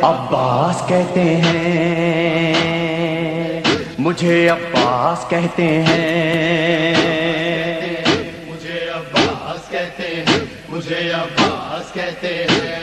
عباس کہتے ہیں، مجھے عباس کہتے ہیں، مجھے عباس کہتے ہیں، مجھے عباس کہتے ہیں۔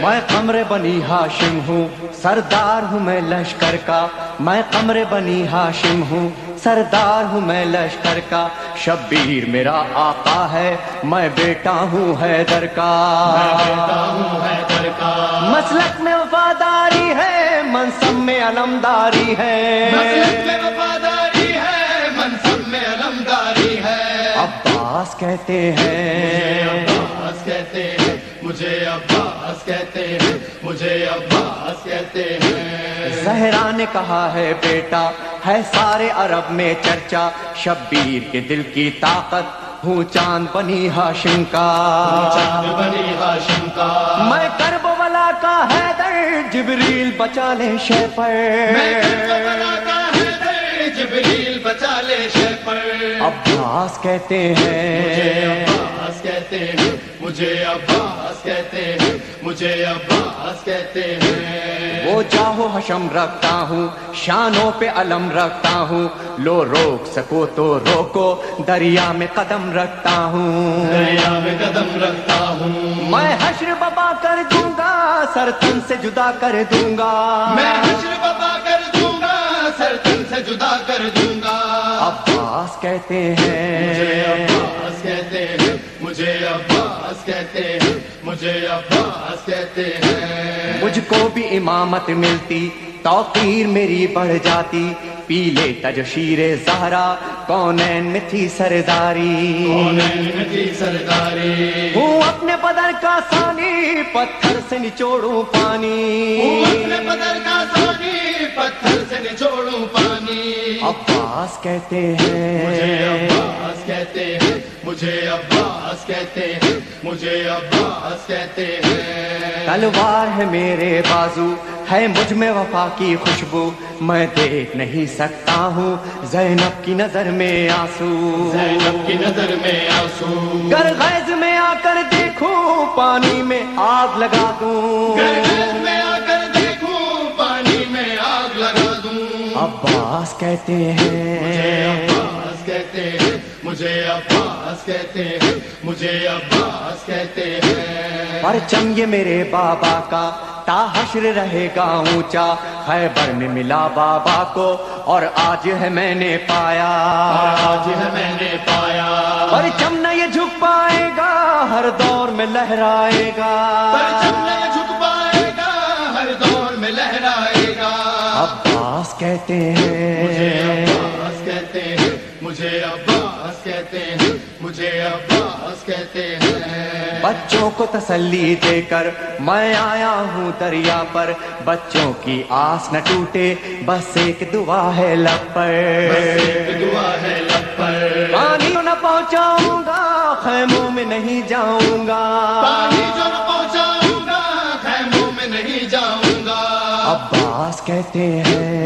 میں قمر بنی ہاشم ہوں، سردار ہوں میں لشکر کا، میں قمر بنی ہاشم ہوں، سردار ہوں میں لشکر کا، شبیر میرا آقا ہے، میں بیٹا ہوں حیدر کا، میں بیٹا ہوں حیدر کا، مسلک میں وفاداری ہے، منصب میں علمداری ہے، مسلک میں وفاداری ہے، منصب میں علمداری ہے۔ عباس کہتے ہیں، عباس کہتے ہیں، مجھے عباس کہتے ہیں، مجھے عباس کہتے ہیں۔ زہرا نے کہا ہے بیٹا ہے سارے عرب میں چرچا، شبیر کے دل کی طاقت ہوں چاند بنی ہاشم کا، چاند بنی ہاشم کا، میں کرب ولا کا حیدر، جبریل بچا لے شے پر، میں کربلا کا حیدر، جبریل بچا لے شے پر۔ عباس کہتے مجھے ہیں، عباس کہتے ہیں، مجھے عباس کہتے ہیں، مجھے عباس کہتے ہیں۔ وہ جاہو حشم رکھتا ہوں، شانوں پہ علم رکھتا ہوں، لو روک سکو تو روکو، دریا میں قدم رکھتا ہوں، دریا میں قدم رکھتا ہوں، میں حشر ببا کر دوں گا، سر تن سے جدا کر دوں گا، میں حشر بابا کر دوں گا، سر تن سے جدا کر دوں گا۔ عباس کہتے مجھے ہیں، عباس کہتے ہیں، مجھے عباس کہتے ہیں، مجھے عباس کہتے ہیں۔ مجھ کو بھی امامت ملتی، توقیر میری بڑھ جاتی، پی لیتا جو شیر زہرا، کونین میں تھی سرداری، کونین میں تھی سرداری، ہوں اپنے بدر کا ثانی، پتھر سے نچوڑوں پانی، اپنے بدر کا ثانی، پتھر سے نچوڑوں پانی۔ عباس کہتے مجھے ہیں، عباس کہتے ہیں، مجھے عباس کہتے ہیں، مجھے عباس کہتے ہیں۔ تلوار ہے میرے بازو، ہے مجھ میں وفا کی خوشبو، میں دیکھ نہیں سکتا ہوں زینب کی نظر میں آنسو، زینب کی نظر میں آنسو، گر غیظ میں آ کر دیکھوں پانی میں آگ لگا دوں، گرگز میں آ کر دیکھوں پانی میں آگ لگا دوں۔ عباس کہتے مجھے ہیں، عباس کہتے ہیں، مجھے عباس کہتے ہیں، مجھے عباس کہتے ہیں۔ پرچم یہ میرے بابا کا تا حشر رہے گا اونچا، خیبر میں ملا بابا کو اور آج ہے میں نے پایا، آج ہے میں نے پایا، پرچم نہ یہ جھک پائے گا، ہر دور میں لہرائے گا، پرچم نہ جھک پائے گا، ہر دور میں لہرائے گا۔ عباس کہتے مجھے ہیں، عباس کہتے ہیں، مجھے عباس کہتے ہیں، مجھے عباس کہتے ہیں۔ بچوں کو تسلی دے کر میں آیا ہوں دریا پر، بچوں کی آس نہ ٹوٹے، بس ایک دعا ہے لب پر، بس ایک دعا ہے لب پر، پانی نہ پہنچاؤں گا، خیموں میں نہیں جاؤں گا، پانی جو نہ پہنچاؤں گا، خیموں میں نہیں جاؤں گا۔ عباس کہتے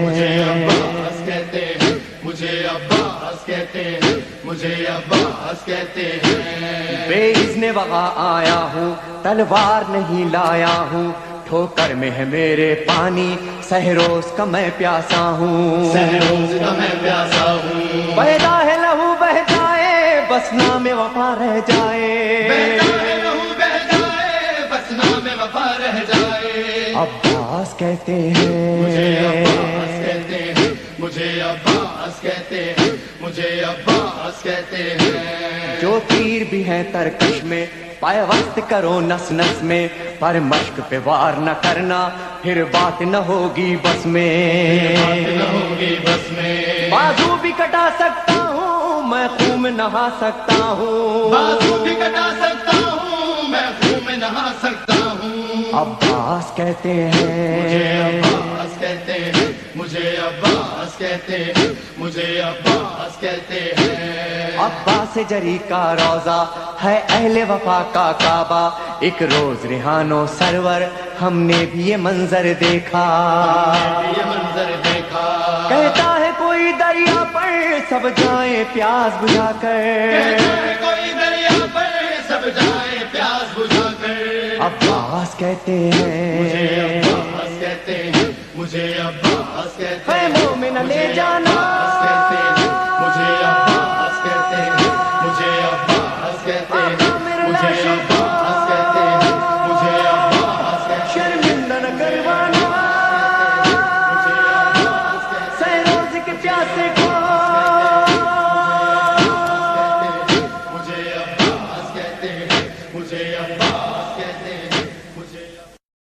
مجھے ہیں، عباس کہتے ہیں، مجھے عباس کہتے ہیں، مجھے عباس کہتے ہیں۔ بے اذن وغا آیا ہوں، تلوار نہیں لایا ہوں، ٹھوکر میں ہے میرے پانی، سہروز کا میں پیاسا ہوں، سہروز کا میں پیاسا ہوں، پیدا ہے لہو بہ جائے، بس نام وفا رہ جائے، بہتا ہے لہو بہ جائے، بس نام وفا رہ جائے۔ عباس کہتے مجھے عباس ہیں، کہتے ہیں، مجھے عباس کہتے ہیں، مجھے عباس کہتے ہیں۔ جو تیر بھی ہیں ترکش میں، پائے وقت کرو نس نس میں، پر مشق پہ وار نہ کرنا، پھر بات نہ ہوگی بس میں، بات نہ ہوگی بس میں، بازو بھی کٹا سکتا ہوں میں، خون میں نہا سکتا ہوں، بازو بھی کٹا سکتا ہوں میں، خون میں نہا سکتا ہوں۔ عباس کہتے مجھے ہیں، عباس کہتے ہیں، مجھے عباس کہتے ہیں، مجھے عباس کہتے ہیں۔ عباس جری کا روزہ ہے اہل وفا کا کعبہ، ایک روز ریحانو سرور ہم نے بھی یہ منظر دیکھا، یہ منظر دیکھا، کہتا ہے کوئی دریا پر سب جائیں پیاس بجھا کر، کہتا ہے کوئی دریا پر سب جائے پیاس بجھا کر۔ عباس کہتے مجھے ہیں، عباس کہتے مجھے عباس کہتے اے ہیں مومن لے مجھے جانا عباس کہتے ہیں